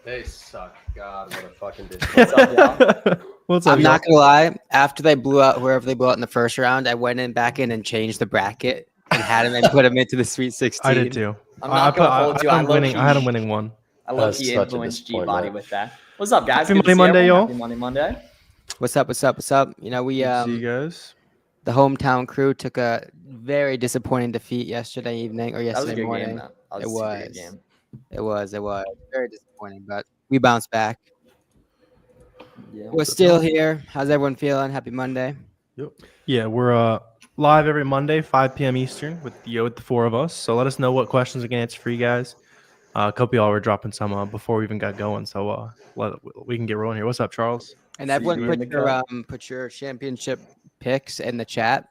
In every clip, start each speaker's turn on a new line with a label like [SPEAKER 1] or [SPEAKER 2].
[SPEAKER 1] They suck. God, what a fucking
[SPEAKER 2] What's up, y'all?
[SPEAKER 3] What's up?
[SPEAKER 2] I'm not gonna lie. After they blew out whoever they blew out in the first round, I went back in and changed the bracket and had him and put him into the Sweet 16.
[SPEAKER 3] I did too.
[SPEAKER 2] I'm not gonna hold you.
[SPEAKER 3] I had him winning one.
[SPEAKER 2] I low-key influenced G-Body with that. What's up, guys?
[SPEAKER 3] Happy Monday, y'all.
[SPEAKER 2] Happy Monday. What's up? You know, we
[SPEAKER 3] See you guys.
[SPEAKER 2] The hometown crew took a very disappointing defeat yesterday evening or yesterday morning.
[SPEAKER 4] Game, it
[SPEAKER 2] was very disappointing, but we bounced back.
[SPEAKER 4] Yeah,
[SPEAKER 2] we're still here. How's everyone feeling? Happy Monday.
[SPEAKER 3] Yep. Yeah, we're live every Monday, 5 p.m. Eastern with the four of us. So let us know what questions we can answer for you guys. A couple of y'all were dropping some before we even got going, so we can get rolling here. What's up, Charles?
[SPEAKER 2] And everyone put your championship picks in the chat.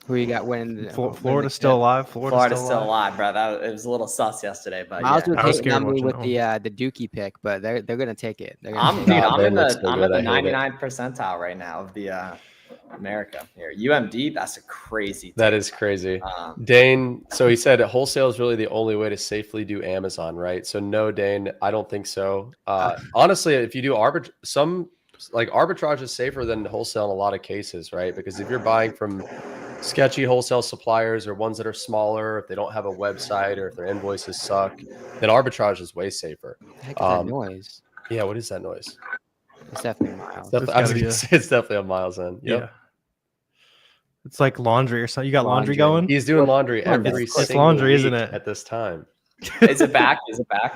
[SPEAKER 2] Who you got winning?
[SPEAKER 3] Florida's still alive.
[SPEAKER 4] Florida's still alive, bro. It was a little sus yesterday, but
[SPEAKER 2] Miles was hating on me with the Dookie pick, but they're gonna take it.
[SPEAKER 4] I'm in the 99th percentile right now of the America here. UMD, that's a crazy thing.
[SPEAKER 1] That is crazy. Dane, so he said wholesale is really the only way to safely do Amazon, right? So no, Dane, I don't think so. Honestly, if you do arbitrage is safer than wholesale in a lot of cases, right? Because if you're buying from sketchy wholesale suppliers or ones that are smaller, if they don't have a website or if their invoices suck, then arbitrage is way safer.
[SPEAKER 2] Heck is that noise?
[SPEAKER 1] Yeah, what is that noise?
[SPEAKER 2] It's definitely Miles.
[SPEAKER 1] It's definitely a Miles in. Yep.
[SPEAKER 3] Yeah. It's like laundry or something. You got laundry going?
[SPEAKER 1] He's doing laundry every
[SPEAKER 3] it's laundry, isn't it?
[SPEAKER 1] At this time.
[SPEAKER 4] Is it back?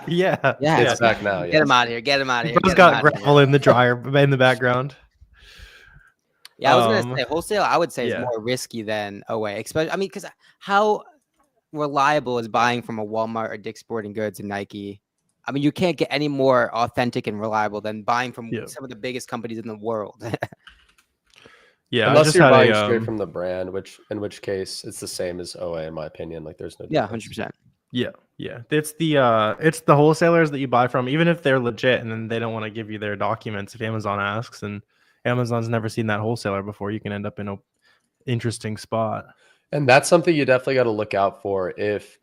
[SPEAKER 3] Yeah.
[SPEAKER 1] It's back now.
[SPEAKER 2] Get him out of here.
[SPEAKER 3] He's got gravel in the dryer in the background.
[SPEAKER 2] Yeah, I was gonna say wholesale. I would say is more risky than OA, especially. Because how reliable is buying from a Walmart or Dick's Sporting Goods and Nike? You can't get any more authentic and reliable than buying from some of the biggest companies in the world.
[SPEAKER 1] Yeah, unless you're buying straight from the brand, in which case it's the same as OA in my opinion. Like there's no difference.
[SPEAKER 2] 100%.
[SPEAKER 3] Yeah. It's the wholesalers that you buy from, even if they're legit, and then they don't want to give you their documents if Amazon asks, and Amazon's never seen that wholesaler before, you can end up in an interesting spot.
[SPEAKER 1] And that's something you definitely got to look out for if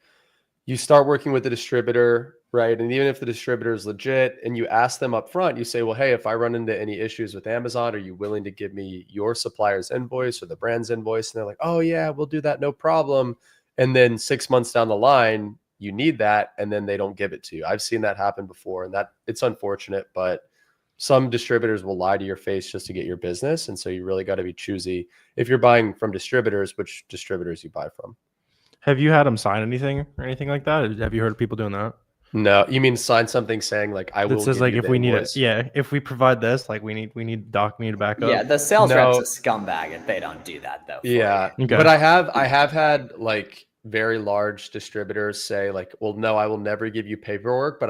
[SPEAKER 1] you start working with a distributor, right? And even if the distributor is legit and you ask them up front, you say, well, hey, if I run into any issues with Amazon, are you willing to give me your supplier's invoice or the brand's invoice? And they're like, oh yeah, we'll do that. No problem. And then 6 months down the line, you need that, and then they don't give it to you. I've seen that happen before, and that it's unfortunate, but some distributors will lie to your face just to get your business. And so you really got to be choosy if you're buying from distributors, which distributors you buy from.
[SPEAKER 3] Have you had them sign anything or anything like that? Have you heard of people doing that?
[SPEAKER 1] No, you mean sign something saying like I will.
[SPEAKER 3] It says like if we need it, if we provide this, like we need to back up.
[SPEAKER 4] Yeah, the sales rep's a scumbag if they don't do that though.
[SPEAKER 1] Yeah, okay. But I have had like very large distributors say like, well, no, I will never give you paperwork, but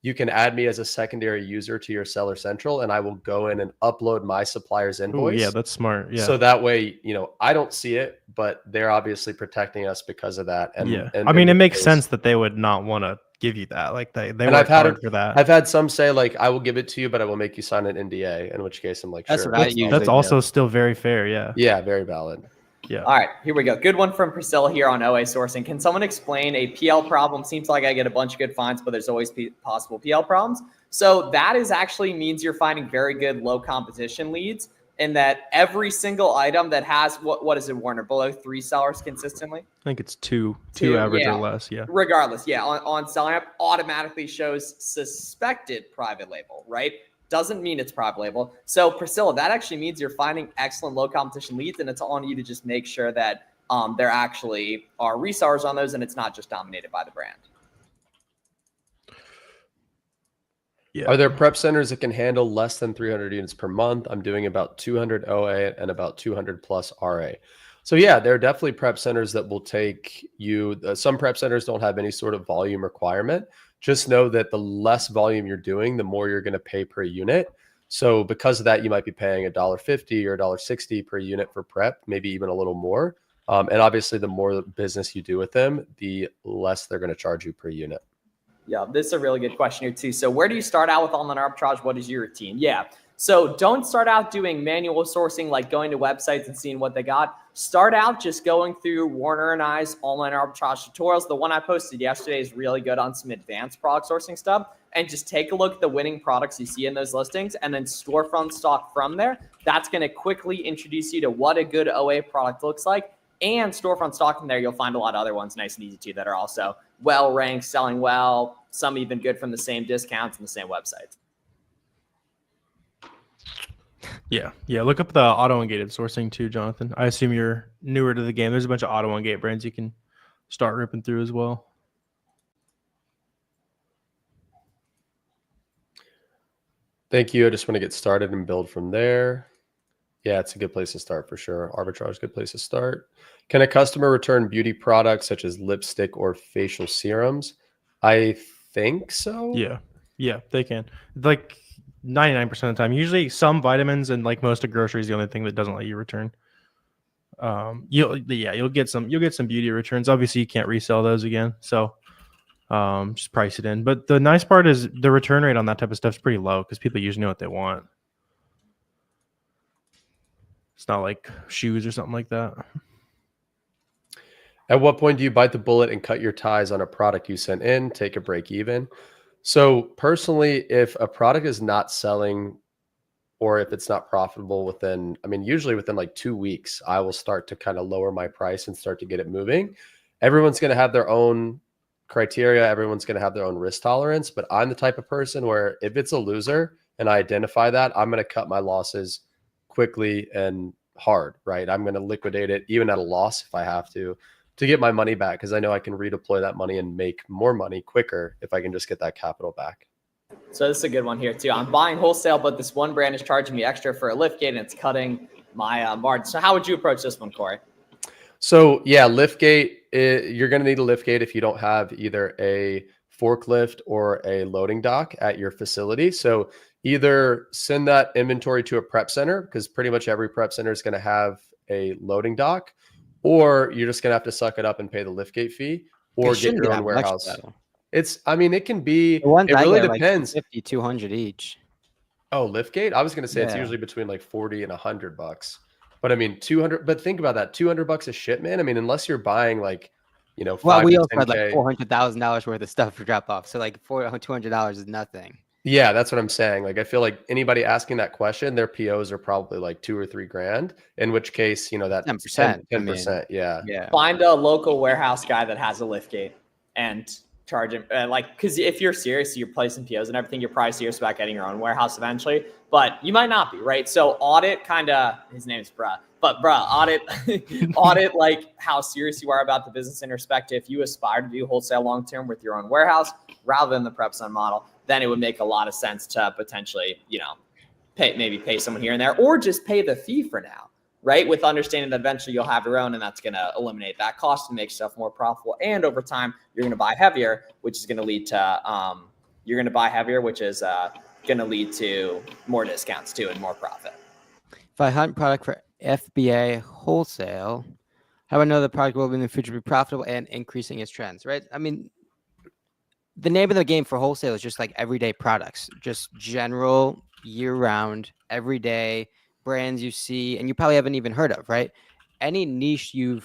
[SPEAKER 1] you can add me as a secondary user to your Seller Central, and I will go in and upload my supplier's invoice.
[SPEAKER 3] Ooh, yeah, that's smart. Yeah.
[SPEAKER 1] So that way, I don't see it, but they're obviously protecting us because of that. And
[SPEAKER 3] it makes sense that they would not want to give you that. Like they work hard for that.
[SPEAKER 1] I've had some say like, I will give it to you, but I will make you sign an NDA, in which case I'm like,
[SPEAKER 2] that's
[SPEAKER 1] sure.
[SPEAKER 2] What
[SPEAKER 3] that's also still very fair. Yeah.
[SPEAKER 1] Yeah. Very valid.
[SPEAKER 3] Yeah.
[SPEAKER 4] All right, here we go. Good one from Priscilla here on OA sourcing. Can someone explain a PL problem? Seems like I get a bunch of good finds, but there's always possible PL problems. So that actually means you're finding very good low competition leads, and that every single item that has what is it, Warner, below 3 sellers consistently?
[SPEAKER 3] I think it's two average or less. Yeah.
[SPEAKER 4] Regardless, on Selling Up automatically shows suspected private label, right? Doesn't mean it's private label. So Priscilla, that actually means you're finding excellent low competition leads, and it's on you to just make sure that there actually are resellers on those and it's not just dominated by the brand.
[SPEAKER 1] Yeah. Are there prep centers that can handle less than 300 units per month? I'm doing about 200 OA and about 200 plus RA. So yeah, there are definitely prep centers that will take you. Some prep centers don't have any sort of volume requirement. Just know that the less volume you're doing, the more you're going to pay per unit. So because of that, you might be paying $1.50 or $1.60 per unit for prep, maybe even a little more. And obviously, the more business you do with them, the less they're going to charge you per unit.
[SPEAKER 4] Yeah, this is a really good question here too. So where do you start out with online arbitrage? What is your routine? Yeah. So don't start out doing manual sourcing, like going to websites and seeing what they got. Start out just going through Warner and I's online arbitrage tutorials. The one I posted yesterday is really good on some advanced product sourcing stuff. and just take a look at the winning products you see in those listings and then storefront stock from there. That's going to quickly introduce you to what a good OA product looks like. And storefront stock in there, you'll find a lot of other ones nice and easy too that are also well ranked, selling well, some even good from the same discounts and the same websites.
[SPEAKER 3] Yeah. Look up the auto-ungated sourcing too, Jonathan. I assume you're newer to the game. There's a bunch of auto-ungate brands you can start ripping through as well.
[SPEAKER 1] Thank you. I just want to get started and build from there. Yeah, it's a good place to start for sure. Arbitrage is a good place to start. Can a customer return beauty products such as lipstick or facial serums? I think so.
[SPEAKER 3] Yeah, they can. Like 99% of the time. Usually some vitamins and like most of groceries, the only thing that doesn't let you return. You'll get some beauty returns. Obviously you can't resell those again. So just price it in. But the nice part is the return rate on that type of stuff is pretty low because people usually know what they want. It's not like shoes or something like that.
[SPEAKER 1] At what point do you bite the bullet and cut your ties on a product you sent in, take a break even? So personally, if a product is not selling or if it's not profitable usually within like 2 weeks, I will start to kind of lower my price and start to get it moving. Everyone's going to have their own criteria. Everyone's going to have their own risk tolerance, but I'm the type of person where if it's a loser and I identify that, I'm going to cut my losses quickly and hard, right? I'm going to liquidate it even at a loss if I have to get my money back, because I know I can redeploy that money and make more money quicker if I can just get that capital back.
[SPEAKER 4] So this is a good one here too. I'm buying wholesale, but this one brand is charging me extra for a liftgate and it's cutting my margin. So how would you approach this one, Corey?
[SPEAKER 1] So yeah, liftgate, you're going to need a liftgate if you don't have either a forklift or a loading dock at your facility. So either send that inventory to a prep center, because pretty much every prep center is going to have a loading dock, or you're just going to have to suck it up and pay the liftgate fee, or get your own warehouse. It can be, it really depends.
[SPEAKER 2] Like 50, 200 each.
[SPEAKER 1] Oh, liftgate? I was going to say it's usually between like 40 and $100. But I mean, 200, but think about that. $200 a shipment. I mean, unless you're buying like, we
[SPEAKER 2] also had like $400,000 worth of stuff for drop off. So like $200 is nothing.
[SPEAKER 1] Yeah, that's what I'm saying. Like, I feel like anybody asking that question, their POs are probably like $2,000 or $3,000, in which case, that
[SPEAKER 2] 10%.
[SPEAKER 1] 10%. Yeah.
[SPEAKER 4] Find a local warehouse guy that has a liftgate and charge him. Because if you're serious, you're placing POs and everything, you're probably serious about getting your own warehouse eventually, but you might not be, right? So audit his name's audit like how serious you are about the business in respect to if you aspire to do wholesale long-term with your own warehouse rather than the prep sun model, then it would make a lot of sense to potentially, pay someone here and there, or just pay the fee for now, right? With understanding that eventually you'll have your own, and that's going to eliminate that cost and make stuff more profitable. And over time, you're going to buy heavier, which is going to lead to more discounts too and more profit.
[SPEAKER 2] If I hunt product for FBA wholesale, how do I know the product will in the future be profitable and increasing its trends, right? I mean, the name of the game for wholesale is just like everyday products, just general year-round, everyday brands you see, and you probably haven't even heard of, right? Any niche you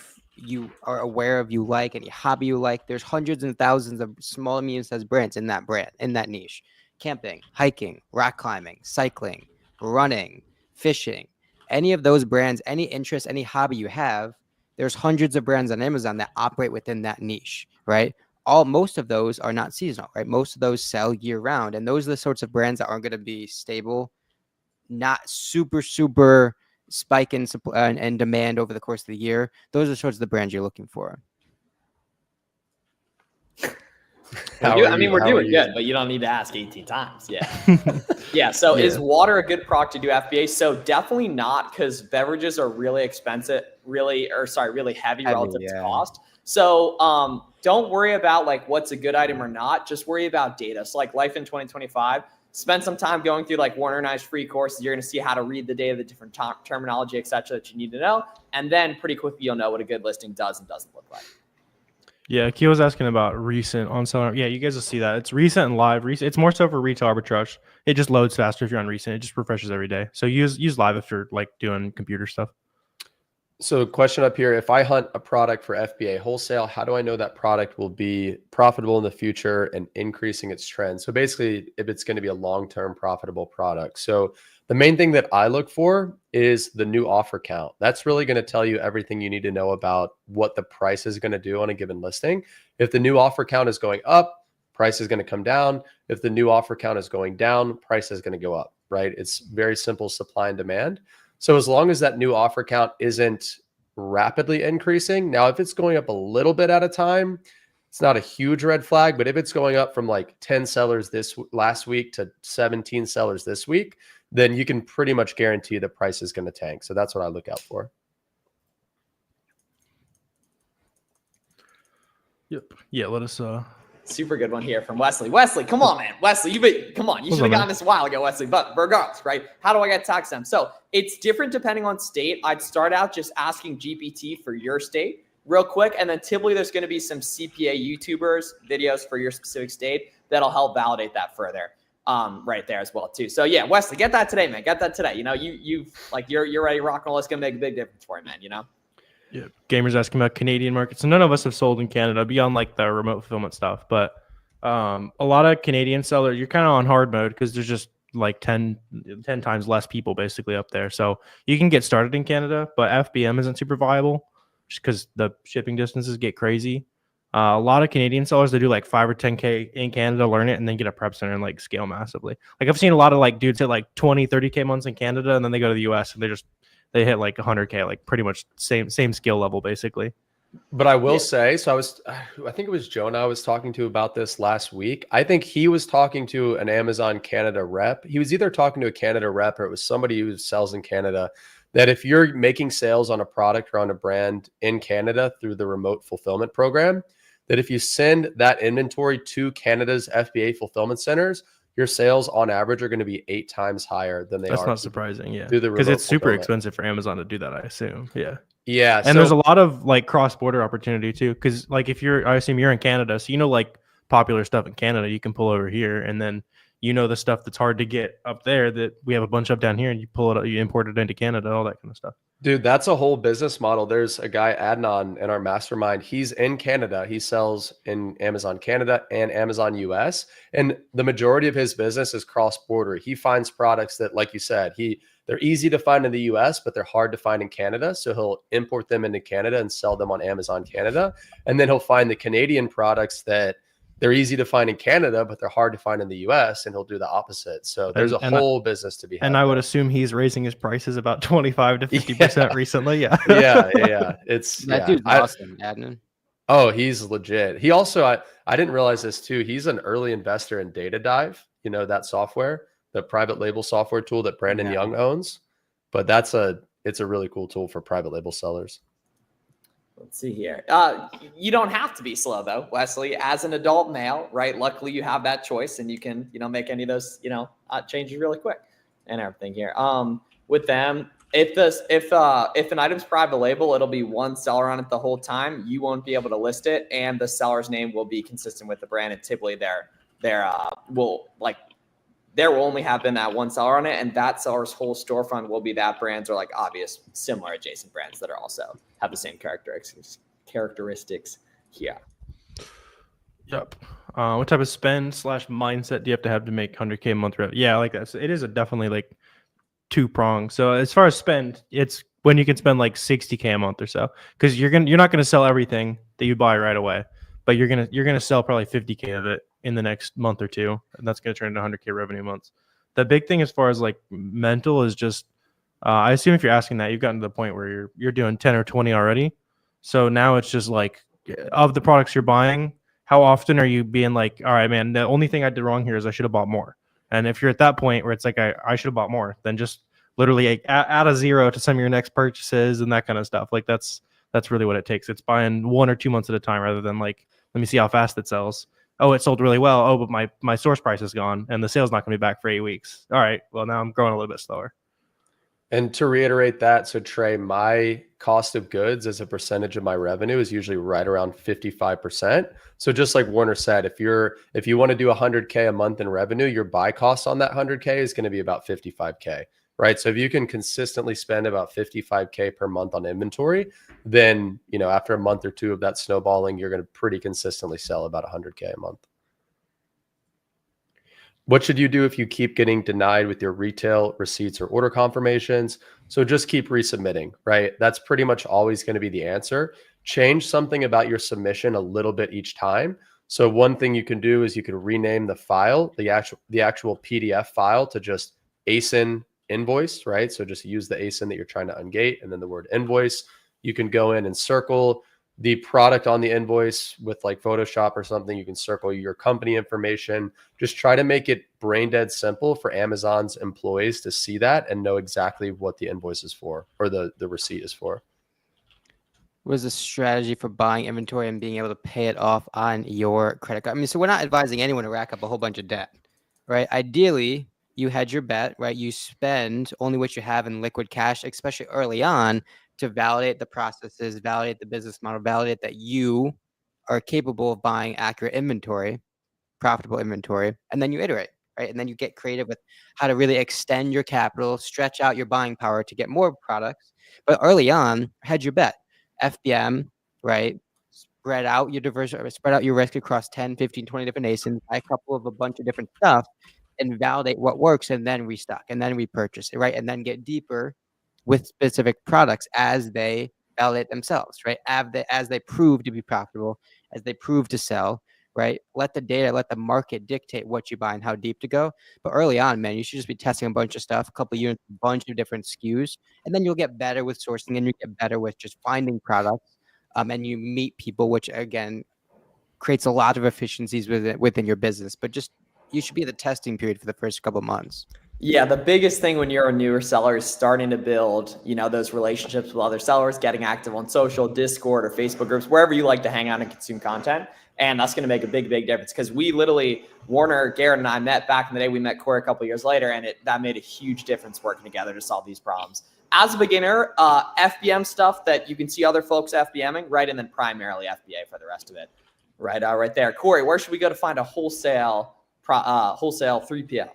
[SPEAKER 2] are aware of, you like, any hobby you like, there's hundreds and thousands of small and medium-sized brands in that niche. Camping, hiking, rock climbing, cycling, running, fishing, any of those brands, any interest, any hobby you have, there's hundreds of brands on Amazon that operate within that niche, right? Most of those are not seasonal, right? Most of those sell year round. And those are the sorts of brands that aren't going to be stable, not super spike in supply and demand over the course of the year. Those are the sorts of the brands you're looking for.
[SPEAKER 4] We're doing good, but you don't need to ask 18 times. Yeah. Yeah. So is water a good product to do FBA? So definitely not, because beverages are really expensive, really heavy relative to cost. So don't worry about like what's a good item or not. Just worry about data. So like Life in 2025, spend some time going through like Warner and I's free courses. You're going to see how to read the data, the different terminology, et cetera, that you need to know. And then pretty quickly, you'll know what a good listing does and doesn't look like.
[SPEAKER 3] Yeah, Keel was asking about recent on sale. Yeah, you guys will see that. It's recent and live. It's more so for retail arbitrage. It just loads faster if you're on recent. It just refreshes every day. So use live if you're like doing computer stuff.
[SPEAKER 1] So question up here, if I hunt a product for FBA wholesale, how do I know that product will be profitable in the future and increasing its trend? So basically, if it's going to be a long-term profitable product. So the main thing that I look for is the new offer count. That's really going to tell you everything you need to know about what the price is going to do on a given listing. If the new offer count is going up, price is going to come down. If the new offer count is going down, price is going to go up, right? It's very simple supply and demand. So as long as that new offer count isn't rapidly increasing, now if it's going up a little bit at a time, it's not a huge red flag, but if it's going up from like 10 sellers this last week to 17 sellers this week, then you can pretty much guarantee the price is going to tank. So that's what I look out for.
[SPEAKER 3] Yep. Yeah, let us
[SPEAKER 4] super good one here from Wesley. Wesley, come on, man. Wesley, come on. You should have gotten this a while ago, Wesley. But regardless, right? How do I get tax them? So it's different depending on state. I'd start out just asking GPT for your state real quick. And then typically there's going to be some CPA YouTubers videos for your specific state that'll help validate that further. Right there as well too. So yeah, Wesley, get that today, man. Get that today. You know, you're ready to rock and roll. It's going to make a big difference for you, man, you know?
[SPEAKER 3] Yeah, gamers asking about Canadian markets. So none of us have sold in Canada beyond like the remote fulfillment stuff. But a lot of Canadian sellers, you're kind of on hard mode because there's just like 10 times less people basically up there. So you can get started in Canada, but FBM isn't super viable just because the shipping distances get crazy. A lot of Canadian sellers, they do like 5 or 10K in Canada, learn it, and then get a prep center and like scale massively. Like I've seen a lot of like dudes hit like 20, 30K months in Canada, and then they go to the US and they hit like 100K, like pretty much same skill level basically.
[SPEAKER 1] But I will say, so I think it was Jonah I was talking to about this last week. I think he was talking to an Amazon Canada rep. He was either talking to a Canada rep or it was somebody who sells in Canada, that if you're making sales on a product or on a brand in Canada through the remote fulfillment program, that if you send that inventory to Canada's FBA fulfillment centers, your sales on average are going to be 8 times higher than they are.
[SPEAKER 3] That's not surprising, yeah.
[SPEAKER 1] Because
[SPEAKER 3] it's super expensive for Amazon to do that, I assume. Yeah.
[SPEAKER 1] Yeah.
[SPEAKER 3] And there's a lot of like cross-border opportunity too. Because like I assume you're in Canada, so you know like popular stuff in Canada you can pull over here, and then you know the stuff that's hard to get up there that we have a bunch of down here, and you pull it up, you import it into Canada, all that kind of stuff.
[SPEAKER 1] Dude, that's a whole business model. There's a guy, Adnan, in our mastermind. He's in Canada. He sells in Amazon Canada and Amazon US. And the majority of his business is cross-border. He finds products that, like you said, they're easy to find in the US, but they're hard to find in Canada. So he'll import them into Canada and sell them on Amazon Canada. And then he'll find the Canadian products that they're easy to find in Canada, but they're hard to find in the US, and he'll do the opposite. So there's a whole business to be had.
[SPEAKER 3] And I would assume he's raising his prices about 25 to 50% recently. Yeah.
[SPEAKER 1] Yeah.
[SPEAKER 2] That dude's awesome, Adnan.
[SPEAKER 1] Oh, he's legit. He also, I didn't realize this too. He's an early investor in Data Dive, you know, that software, the private label software tool that Brandon Young owns. But it's a really cool tool for private label sellers.
[SPEAKER 4] Let's see here. You don't have to be slow though, Wesley. As an adult male, right? Luckily, you have that choice, and you can, make any of those, changes really quick and everything here. With them, if an item's private label, it'll be one seller on it the whole time. You won't be able to list it, and the seller's name will be consistent with the brand. And typically, there will only have been that one seller on it, and that seller's whole storefront will be that brands or like obvious similar adjacent brands that are also have the same characteristics here.
[SPEAKER 3] Yep. What type of spend / mindset do you have to make 100K a month revenue? Yeah, like that. So it is definitely like 2-pronged. So as far as spend, it's when you can spend like 60K a month or so, because you're not gonna sell everything that you buy right away, but you're gonna sell probably 50K of it in the next month or two, and that's going to turn into 100K revenue months. The big thing as far as like mental is just, I assume if you're asking that, you've gotten to the point where you're doing 10 or 20 already. So now it's just like, of the products you're buying, how often are you being like, all right, man, the only thing I did wrong here is I should have bought more. And if you're at that point where it's like, I should have bought more, then just literally add a 0 to some of your next purchases and that kind of stuff. Like that's really what it takes. It's buying 1 or 2 months at a time rather than like, let me see how fast it sells. Oh, it sold really well. Oh, but my source price is gone and the sale's not going to be back for 8 weeks. All right, well, now I'm growing a little bit slower.
[SPEAKER 1] And to reiterate that, so Trey, my cost of goods as a percentage of my revenue is usually right around 55%. So just like Warner said, if you want to do 100K a month in revenue, your buy cost on that 100K is going to be about 55K. right? So if you can consistently spend about 55K per month on inventory, then, you know, after a month or two of that snowballing, you're going to pretty consistently sell about 100K a month. What should you do if you keep getting denied with your retail receipts or order confirmations? So just keep resubmitting, right? That's pretty much always going to be the answer. Change something about your submission a little bit each time. So one thing you can do is you can rename the file, the actual PDF file, to just ASIN invoice, right? So just use the ASIN that you're trying to ungate and then the word invoice. You can go in and circle the product on the invoice with like Photoshop or something. You can circle your company information. Just try to make it brain dead simple for Amazon's employees to see that and know exactly what the invoice is for, or the receipt is for.
[SPEAKER 2] What is the strategy for buying inventory and being able to pay it off on your credit card? I mean, so we're not advising anyone to rack up a whole bunch of debt, right? Ideally, you hedge your bet, right? You spend only what you have in liquid cash, especially early on, to validate the processes, validate the business model, validate that you are capable of buying accurate inventory, profitable inventory, and then you iterate, right? And then you get creative with how to really extend your capital, stretch out your buying power to get more products. But early on, hedge your bet. FBM, right? Spread out your risk across 10, 15, 20 different ASINs, buy a couple of a bunch of different stuff, and validate what works, and then restock, and then repurchase it, right? And then get deeper with specific products as they validate themselves, right? As they prove to be profitable, as they prove to sell, right? Let the data, let the market dictate what you buy and how deep to go. But early on, man, you should just be testing a bunch of stuff, a couple of units, a bunch of different SKUs, and then you'll get better with sourcing, and you get better with just finding products, and you meet people, which again creates a lot of efficiencies within your business. But just you should be in the testing period for the first couple of months.
[SPEAKER 4] Yeah, the biggest thing when you're a newer seller is starting to build, you know, those relationships with other sellers, getting active on social, Discord, or Facebook groups, wherever you like to hang out and consume content. And that's going to make a big, big difference, because we literally, Warner, Garrett, and I met back in the day. We met Corey a couple of years later, and that made a huge difference working together to solve these problems. As a beginner, FBM stuff that you can see other folks FBMing, right? And then primarily FBA for the rest of it. Right there. Corey, where should we go to find a wholesale 3PL?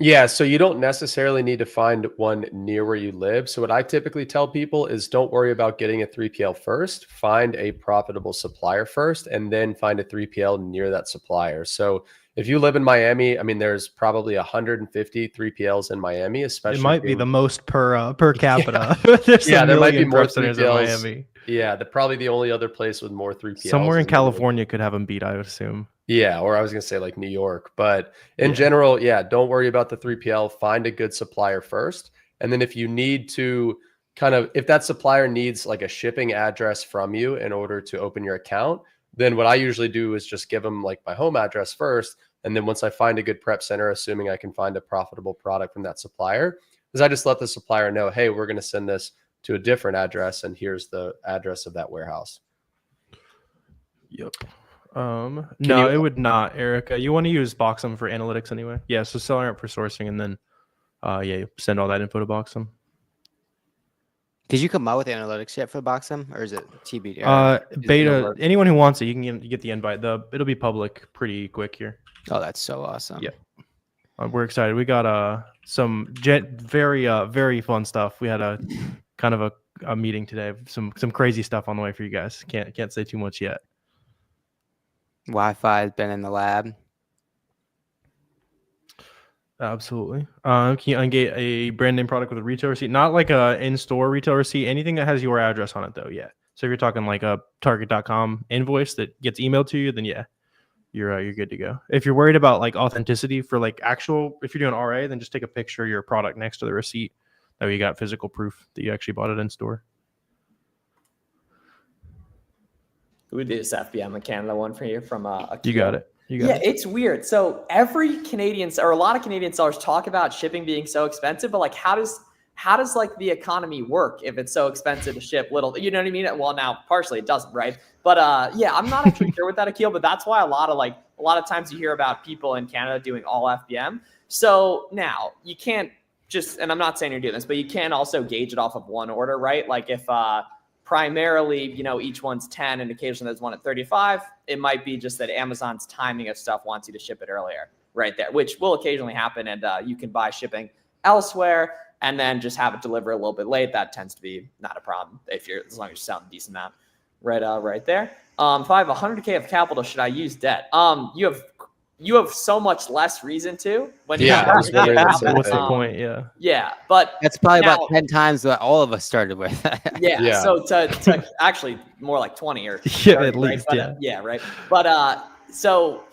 [SPEAKER 1] Yeah, so you don't necessarily need to find one near where you live. So what I typically tell people is don't worry about getting a 3PL first. Find a profitable supplier first, and then find a 3PL near that supplier. So if you live in Miami, I mean, there's probably 150 3PLs in Miami, especially.
[SPEAKER 3] It might be the most per capita.
[SPEAKER 1] Yeah, there might be more
[SPEAKER 3] 3PLs in Miami.
[SPEAKER 1] Yeah, probably the only other place with more 3PLs.
[SPEAKER 3] Somewhere in California could have them beat, I would assume.
[SPEAKER 1] Yeah, or I was going to say like New York. But in general, yeah, don't worry about the 3PL. Find a good supplier first. And then if you need to if that supplier needs like a shipping address from you in order to open your account, then what I usually do is just give them like my home address first. And then once I find a good prep center, assuming I can find a profitable product from that supplier, is I just let the supplier know, hey, we're going to send this to a different address, and here's the address of that warehouse.
[SPEAKER 3] Yep. No, it would not, Erica. You want to use Boxem for analytics anyway. Yeah, so seller up for sourcing, and then send all that info to Boxem.
[SPEAKER 2] Did you come out with analytics yet for Boxem, or is it TBD?
[SPEAKER 3] Beta. Anyone who wants it, you can get the invite. It'll be public pretty quick here.
[SPEAKER 2] Oh, that's so awesome.
[SPEAKER 3] Yeah. We're excited. We got some very fun stuff. We had a kind of a meeting today. Some crazy stuff on the way for you guys. Can't say too much yet.
[SPEAKER 2] Wi-Fi has been in the lab.
[SPEAKER 3] Absolutely. Can you ungate a brand name product with a retail receipt? Not like a in-store retail receipt. Anything that has your address on it, though. Yeah. So if you're talking like a Target.com invoice that gets emailed to you, then yeah, you're good to go. If you're worried about like authenticity for like actual, if you're doing RA, then just take a picture of your product next to the receipt. That way you got physical proof that you actually bought it in store.
[SPEAKER 4] We did this FBM in Canada one for you from a
[SPEAKER 3] You got it.
[SPEAKER 4] It's weird. So every Canadian or a lot of Canadian sellers talk about shipping being so expensive, but like how does like the economy work if it's so expensive to ship little? You know what I mean? Well, now partially it doesn't, right? But yeah, I'm not actually sure with that, Akil, but that's why a lot of times you hear about people in Canada doing all FBM. So now you can't just, and I'm not saying you're doing this, but you can also gauge it off of one order, right? Like if primarily, you know, each one's 10 and occasionally there's one at 35, it might be just that Amazon's timing of stuff wants you to ship it earlier right there, which will occasionally happen. And you can buy shipping elsewhere, and then just have it deliver a little bit late. That tends to be not a problem as long as you're selling a decent amount. Right there. If I have 100K of capital, should I use debt? You have so much less reason to when you have
[SPEAKER 3] what's the point?
[SPEAKER 4] Yeah, but
[SPEAKER 2] that's probably about 10 times what all of us started with.
[SPEAKER 4] yeah. So to actually more like 20 or 30,
[SPEAKER 3] at least,
[SPEAKER 4] right? But, right. But so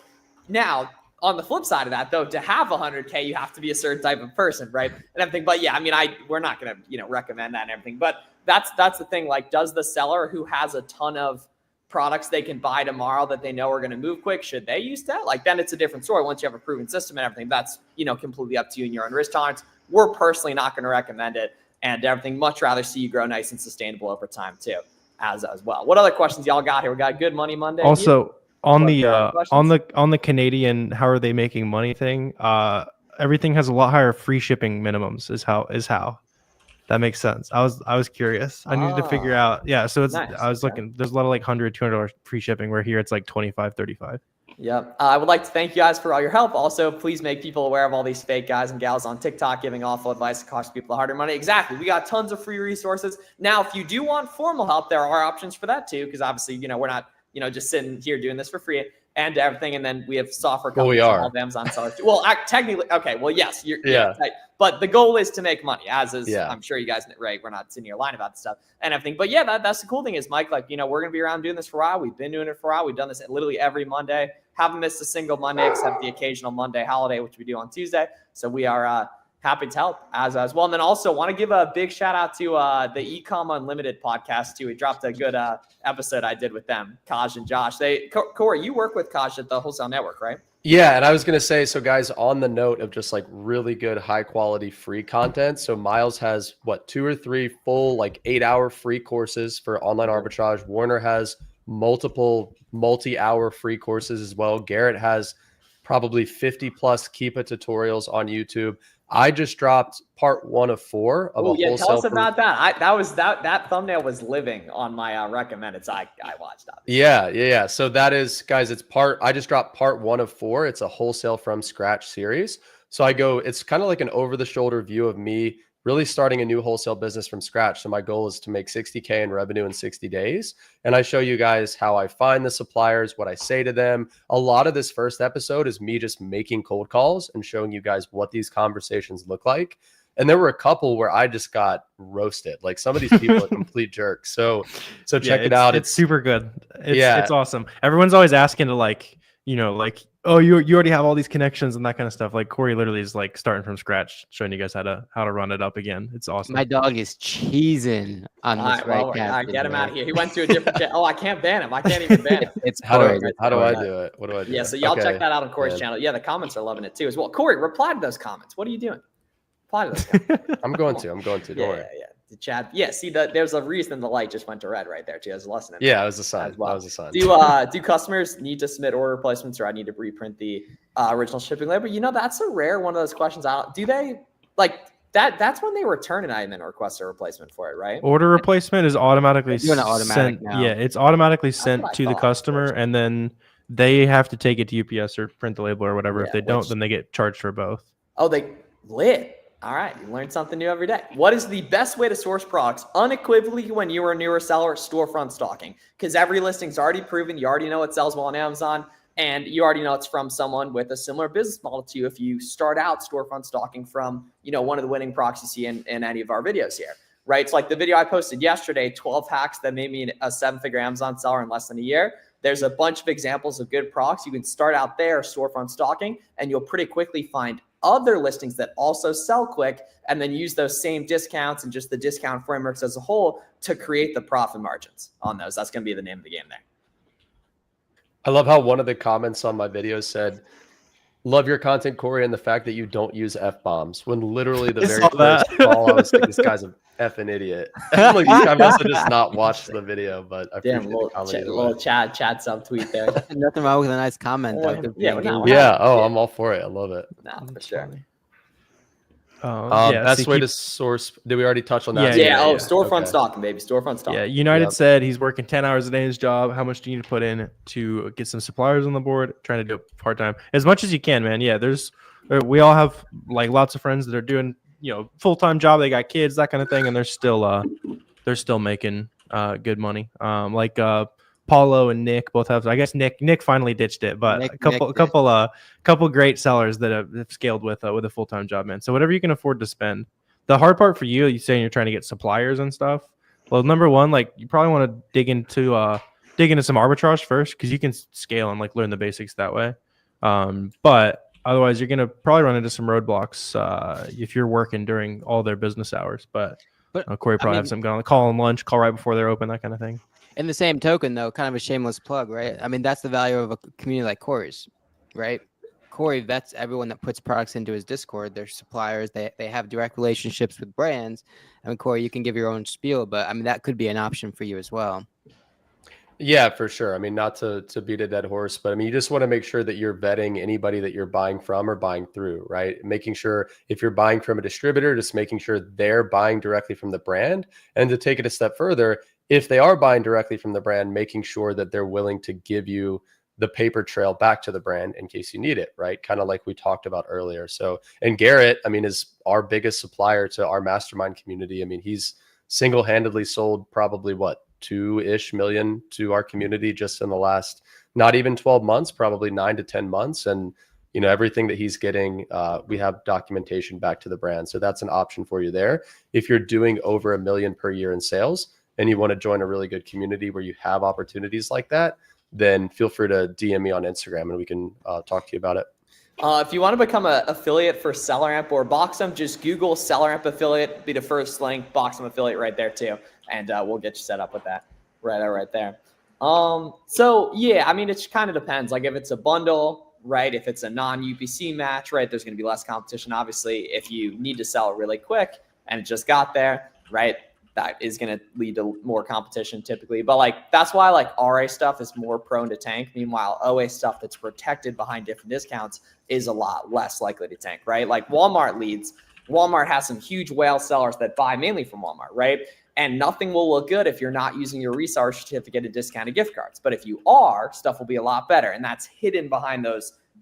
[SPEAKER 4] now on the flip side of that, though, to have 100K, you have to be a certain type of person, right? And everything. But yeah, I mean, we're not gonna recommend that and everything. But that's the thing. Like, does the seller who has a ton of products they can buy tomorrow that they know are going to move quick, should they use that? Like, then it's a different story. Once you have a proven system and everything, that's completely up to you and your own risk tolerance. We're personally not going to recommend it, and everything. Much rather see you grow nice and sustainable over time too, as well. What other questions y'all got here? We got Good Money Monday.
[SPEAKER 3] Also, on the Canadian how are they making money thing, everything has a lot higher free shipping minimums. Is how. That makes sense. I was curious. I needed to figure out. Yeah. So it's, nice. I was looking, there's a lot of like $100, $200 free shipping, where here it's like 25, 35.
[SPEAKER 4] Yep. I would like to thank you guys for all your help. Also, please make people aware of all these fake guys and gals on TikTok giving awful advice that costs people harder money. Exactly. We got tons of free resources. Now, if you do want formal help, there are options for that too. Because obviously, we're not, just sitting here doing this for free and everything. And then we have software companies on all Amazon sellers. Well, technically, okay. Well, yes. But the goal is to make money, as is, I'm sure you guys know, right? We're not sitting here lying about this stuff and everything. But yeah, that's the cool thing is, Mike, like, we're going to be around doing this for a while. We've been doing it for a while. We've done this literally every Monday. Haven't missed a single Monday except the occasional Monday holiday, which we do on Tuesday. So we are happy to help as well. And then also want to give a big shout out to the Ecom Unlimited podcast too. We dropped a good episode I did with them, Kaj and Josh. Corey, you work with Kaj at the Wholesale Network, right?
[SPEAKER 1] Yeah, and I was going to say, so guys, on the note of just like really good, high quality free content. So Miles has 2 or 3 full, like 8-hour free courses for online arbitrage. Warner has multiple multi-hour free courses as well. Garrett has probably 50 plus Keepa tutorials on YouTube. I just dropped part 1 of 4 of a wholesale.
[SPEAKER 4] Tell us about that. That thumbnail was living on my recommended, so I watched that.
[SPEAKER 1] Yeah. So that is, guys, I just dropped part 1 of 4. It's a wholesale from scratch series. So it's kind of like an over the shoulder view of me really starting a new wholesale business from scratch. So my goal is to make 60K in revenue in 60 days. And I show you guys how I find the suppliers, what I say to them. A lot of this first episode is me just making cold calls and showing you guys what these conversations look like. And there were a couple where I just got roasted. Like, some of these people are complete jerks. So check it out.
[SPEAKER 3] It's super good. It's awesome. Everyone's always asking to oh, you already have all these connections and that kind of stuff. Like, Corey literally is like starting from scratch, showing you guys how to run it up again. It's awesome.
[SPEAKER 2] My dog is cheesing on this
[SPEAKER 4] get him out of here. He went to a different channel. Oh, I can't ban him. I can't even ban him.
[SPEAKER 1] How do I do it? What do I do?
[SPEAKER 4] Yeah, so y'all check that out on Corey's channel. Yeah, the comments are loving it too as well. Corey, reply to those comments. What are you doing? Reply to those comments.
[SPEAKER 1] I'm going to. Don't worry.
[SPEAKER 4] Yeah. The chat. Yeah, see, there's a reason the light just went to red right there too. As a lesson.
[SPEAKER 1] Yeah, it was the sun. Well. That was the sun.
[SPEAKER 4] Do customers need to submit order replacements, or I need to reprint the original shipping label? That's a rare one of those questions. Do they like that? That's when they return an item and request a replacement for it, right?
[SPEAKER 3] Order replacement is automatically sent. Now. Yeah, it's automatically sent to the customer, and then they have to take it to UPS or print the label or whatever. If they don't, then they get charged for both.
[SPEAKER 4] Oh, they lit. All right, you learn something new every day. What is the best way to source products unequivocally when you are a newer seller? Storefront stalking, because every listing's already proven. You already know it sells well on Amazon, and you already know it's from someone with a similar business model to you. If you start out storefront stalking from, one of the winning proxies you see in any of our videos here, right? It's like the video I posted yesterday, 12 hacks that made me a 7-figure Amazon seller in less than a year. There's a bunch of examples of good products. You can start out there, storefront stalking, and you'll pretty quickly find other listings that also sell quick, and then use those same discounts and just the discount frameworks as a whole to create the profit margins on those. That's going to be the name of the game there.
[SPEAKER 1] I love how one of the comments on my video said, "Love your content, Corey, and the fact that you don't use F-bombs." When literally the very first call, I was like, this guy's an effing idiot. I'm like, I must have just not watched the video, but I appreciate the comment.
[SPEAKER 4] Little Chad subtweet there.
[SPEAKER 2] Nothing wrong with a nice comment.
[SPEAKER 1] I'm all for it. I love it.
[SPEAKER 4] No, for sure.
[SPEAKER 1] Best way to source. Did we already touch on that?
[SPEAKER 4] Storefront stalking, baby. Storefront stalking.
[SPEAKER 3] Yeah, United said he's working 10 hours a day in his job. How much do you need to put in to get some suppliers on the board? Trying to do it part-time. As much as you can, man. Yeah, we all have like lots of friends that are doing full-time job. They got kids, that kind of thing, and they're still making good money. Like Paulo and Nick both have. I guess Nick finally ditched it, but a couple great sellers that have scaled with a full-time job, man. So whatever you can afford to spend. The hard part for you saying you're trying to get suppliers and stuff. Well, number one, like you probably want to dig into some arbitrage first, because you can scale and like learn the basics that way. But otherwise, you're gonna probably run into some roadblocks if you're working during all their business hours. But Corey probably have something going on. Call on lunch, call right before they're open, that kind of thing.
[SPEAKER 2] In the same token, though, kind of a shameless plug, right? I mean, that's the value of a community like Corey's, right? Corey vets everyone that puts products into his Discord. They're suppliers. They have direct relationships with brands. I mean, Corey, you can give your own spiel, but I mean, that could be an option for you as well.
[SPEAKER 1] Yeah, for sure. I mean, not to beat a dead horse, but I mean, you just want to make sure that you're vetting anybody that you're buying from or buying through, right? Making sure if you're buying from a distributor, just making sure they're buying directly from the brand. And to take it a step further, if they are buying directly from the brand, making sure that they're willing to give you the paper trail back to the brand in case you need it, right? Kind of like we talked about earlier. So, and Garrett, I mean, is our biggest supplier to our mastermind community. I mean, he's single-handedly sold probably what, 2-ish million to our community just in the last, not even 12 months, probably 9 to 10 months. And, everything that he's getting, we have documentation back to the brand. So that's an option for you there. If you're doing over $1 million per year in sales and you want to join a really good community where you have opportunities like that, then feel free to DM me on Instagram and we can talk to you about it.
[SPEAKER 4] If you want to become an affiliate for SellerAmp or Boxem, just Google SellerAmp affiliate, be the first link, Boxem affiliate right there too. And we'll get you set up with that right there. So yeah, I mean, it kind of depends. Like if it's a bundle, right? If it's a non-UPC match, right? There's going to be less competition. Obviously, if you need to sell really quick and it just got there, right? That is going to lead to more competition typically. But like, that's why like RA stuff is more prone to tank. Meanwhile, OA stuff that's protected behind different discounts is a lot less likely to tank, right? Like Walmart leads. Walmart has some huge whale sellers that buy mainly from Walmart, right? And nothing will look good if you're not using your reseller certificate to discounted gift cards. But if you are, stuff will be a lot better. And that's hidden behind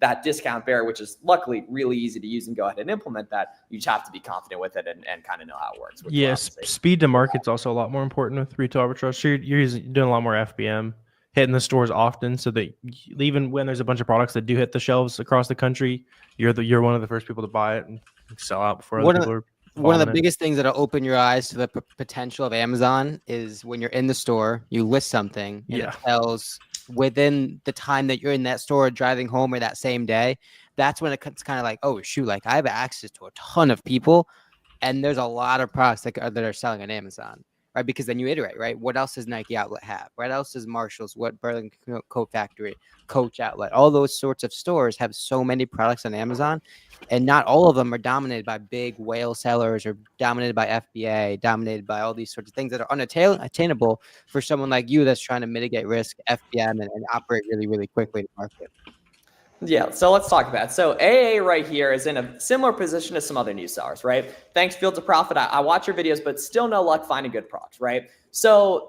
[SPEAKER 4] that discount barrier, which is luckily really easy to use and go ahead and implement that. You just have to be confident with it and kind of know how it works.
[SPEAKER 3] Yes, speed to market's also a lot more important with retail arbitrage. So you're doing a lot more FBM, hitting the stores often, so that even when there's a bunch of products that do hit the shelves across the country, you're one of the first people to buy it and sell out before other people are.
[SPEAKER 2] One of the biggest things that'll open your eyes to the potential of Amazon is when you're in the store, you list something, and it tells within the time that you're in that store, driving home or that same day. That's when it's kind of like, oh shoot, like I have access to a ton of people, and there's a lot of products that are selling on Amazon, right? Because then you iterate, right? What else does Nike Outlet have? What else does Marshalls? What Burlington Coat Factory, Coach Outlet? All those sorts of stores have so many products on Amazon. And not all of them are dominated by big whale sellers or dominated by FBA, dominated by all these sorts of things that are unattainable for someone like you that's trying to mitigate risk, FBM, and operate really, really quickly to market.
[SPEAKER 4] Yeah, so let's talk about it. So AA right here is in a similar position as some other new sellers, right? Thanks, Field to Profit. I watch your videos, but still no luck finding good products, right? So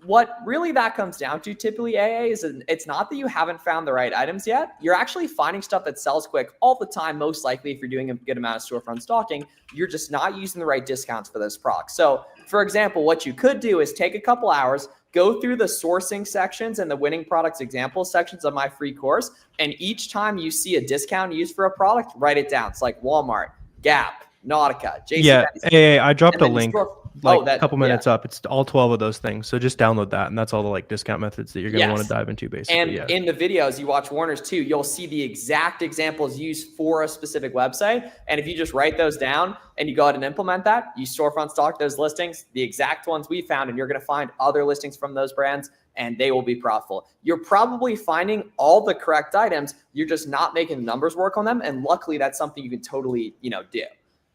[SPEAKER 4] what really that comes down to typically AA is it's not that you haven't found the right items yet. You're actually finding stuff that sells quick all the time. Most likely, if you're doing a good amount of storefront stalking, you're just not using the right discounts for those products. So for example, what you could do is take a couple hours, go through the sourcing sections and the winning products example sections of my free course. And each time you see a discount used for a product, write it down. It's like Walmart, Gap, Nautica, JCPenney.
[SPEAKER 3] Yeah, hey, I dropped a link a couple minutes up. It's all 12 of those things. So just download that. And that's all the like discount methods that you're going to want to dive into basically.
[SPEAKER 4] And in the videos, you watch Warner's too, you'll see the exact examples used for a specific website. And if you just write those down and you go ahead and implement that, you storefront stock those listings, the exact ones we found, and you're going to find other listings from those brands and they will be profitable. You're probably finding all the correct items. You're just not making the numbers work on them. And luckily that's something you can totally, do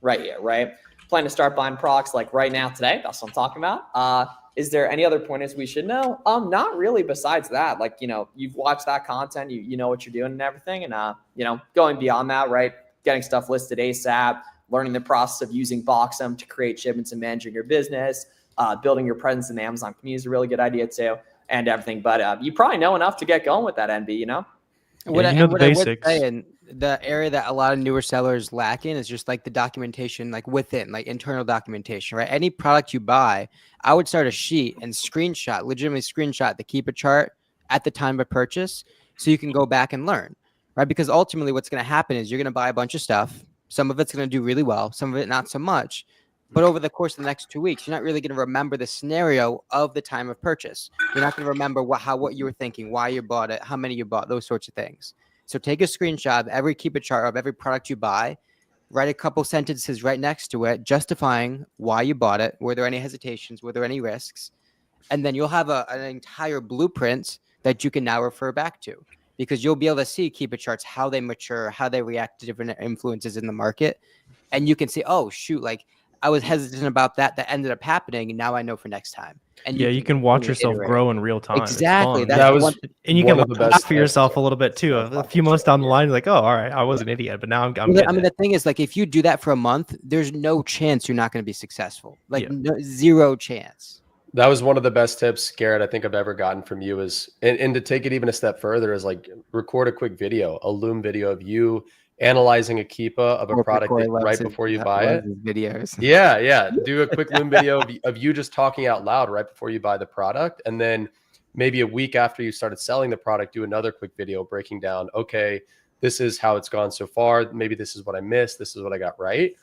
[SPEAKER 4] right here, right? Plan to start buying products like right now today. That's what I'm talking about. Is there any other pointers we should know? Not really besides that. Like, you've watched that content, you know what you're doing and everything. And, going beyond that, right? Getting stuff listed ASAP, learning the process of using Boxem to create shipments and managing your business, building your presence in the Amazon community is a really good idea too, and everything. But you probably know enough to get going with that, NB,
[SPEAKER 3] What the basics.
[SPEAKER 2] the area that a lot of newer sellers lack in is just like the documentation, like within, like internal documentation, right? Any product you buy, I would start a sheet and legitimately screenshot the keep it chart at the time of purchase so you can go back and learn, right? Because ultimately what's going to happen is you're going to buy a bunch of stuff. Some of it's going to do really well, some of it not so much. But over the course of the next 2 weeks, you're not really going to remember the scenario of the time of purchase. You're not going to remember what you were thinking, why you bought it, how many you bought, those sorts of things. So take a screenshot of every keep it chart of every product you buy, write a couple sentences right next to it, justifying why you bought it, were there any hesitations, were there any risks, and then you'll have an entire blueprint that you can now refer back to, because you'll be able to see keep it charts, how they mature, how they react to different influences in the market, and you can see, oh shoot, like I was hesitant about that ended up happening, and now I know for next time. And
[SPEAKER 3] you can watch yourself grow in real time.
[SPEAKER 2] Exactly.
[SPEAKER 3] And you can laugh for yourself a little bit too. A few months down the line, you're like, oh, all right, I was an idiot, but now I'm
[SPEAKER 2] the thing is, like, if you do that for a month, there's no chance you're not going to be successful. Like, zero chance.
[SPEAKER 1] That was one of the best tips, Garrett, I think I've ever gotten from you is, and to take it even a step further, is like record a quick video, a Loom video of you analyzing a Keepa of a product right before you buy it.
[SPEAKER 2] Videos.
[SPEAKER 1] Yeah. Do a quick Loom video of you just talking out loud right before you buy the product. And then maybe a week after you started selling the product, do another quick video breaking down, okay, this is how it's gone so far. Maybe this is what I missed. This is what I got right.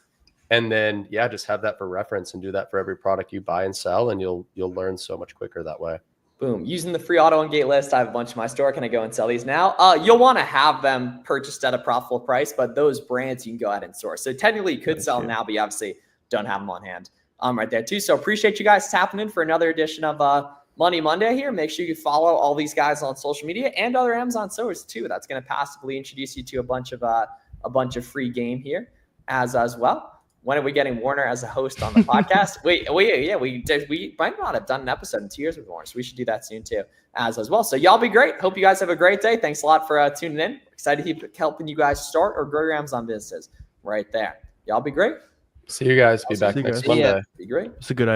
[SPEAKER 1] And then, just have that for reference and do that for every product you buy and sell. And you'll learn so much quicker that way.
[SPEAKER 4] Boom. Using the free auto and gate list, I have a bunch in my store. Can I go and sell these now? You'll want to have them purchased at a profitable price, but those brands you can go ahead and source. So technically you could sell them now, but you obviously don't have them on hand right there too. So appreciate you guys tapping in for another edition of Money Monday here. Make sure you follow all these guys on social media and other Amazon sellers too. That's going to passively introduce you to a bunch of free game here as well. When are we getting Warner as a host on the podcast? We might not have done an episode in 2 years with Warner, so we should do that soon too as well. So y'all be great. Hope you guys have a great day. Thanks a lot for tuning in. Excited to keep helping you guys start or grow your Amazon businesses right there. Y'all be great.
[SPEAKER 1] See you guys. Be back next Monday.
[SPEAKER 4] Be great.
[SPEAKER 3] It's a good idea.